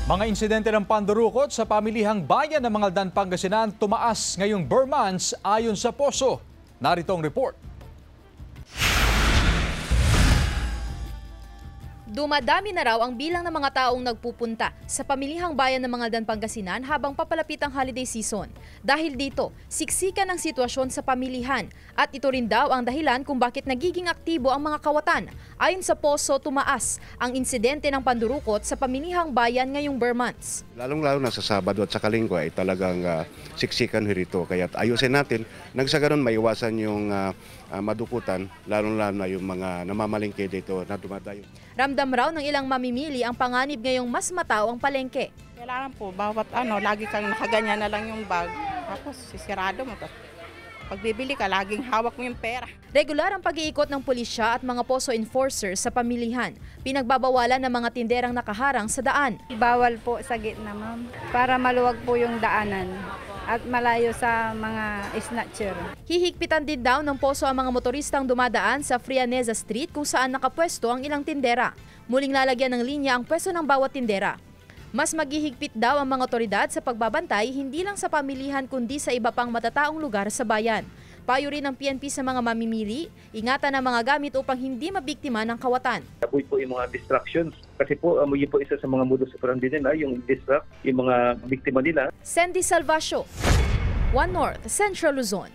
Mga insidente ng pandurukot sa pamilihang bayan ng Mangaldan, Pangasinan tumaas ngayong Burr months ayon sa Poso. Narito ang report. Dumadami na raw ang bilang ng mga taong nagpupunta sa pamilihang bayan ng Mangaldan, Pangasinan habang papalapit ang holiday season. Dahil dito, siksikan ang sitwasyon sa pamilihan at ito rin daw ang dahilan kung bakit nagiging aktibo ang mga kawatan. Ayon sa Poso, tumaas ang insidente ng pandurukot sa pamilihang bayan ngayong Burr months. Lalong-lalo na sa Sabado at sa Linggo ay talagang siksikan rito. Kaya ayusin natin, nagsaganon maiwasan yung madukutan, lalong-lalo na yung mga namamalengke dito na dumadayo. Ramdam raw ng ilang mamimili ang panganib ngayong mas matao ang palengke. Kailangan po, bawat lagi kang nakaganyan na lang yung bag. Tapos sisirado mo. Pag bibili ka, laging hawak mo yung pera. Regular ang pag-iikot ng pulisya at mga Poso enforcers sa pamilihan. Pinagbabawalan ng mga tinderang nakaharang sa daan. Bawal po sa gitna, ma'am, para maluwag po yung daanan at malayo sa mga snatcher. Hihigpitan din daw ng Poso ang mga motoristang dumadaan sa Frianeza Street kung saan nakapwesto ang ilang tindera. Muling lalagyan ng linya ang pwesto ng bawat tindera. Mas maghihigpit daw ang mga otoridad sa pagbabantay hindi lang sa pamilihan kundi sa iba pang matataong lugar sa bayan. Payo rin ng PNP sa mga mamimili, ingatan ang mga gamit upang hindi mabiktima ng kawatan. Avoid po yung mga distractions kasi po yun po isa sa mga modus operandi nila, yung distract, yung mga biktima nila. Sandy Salvacio, One North, Central Luzon.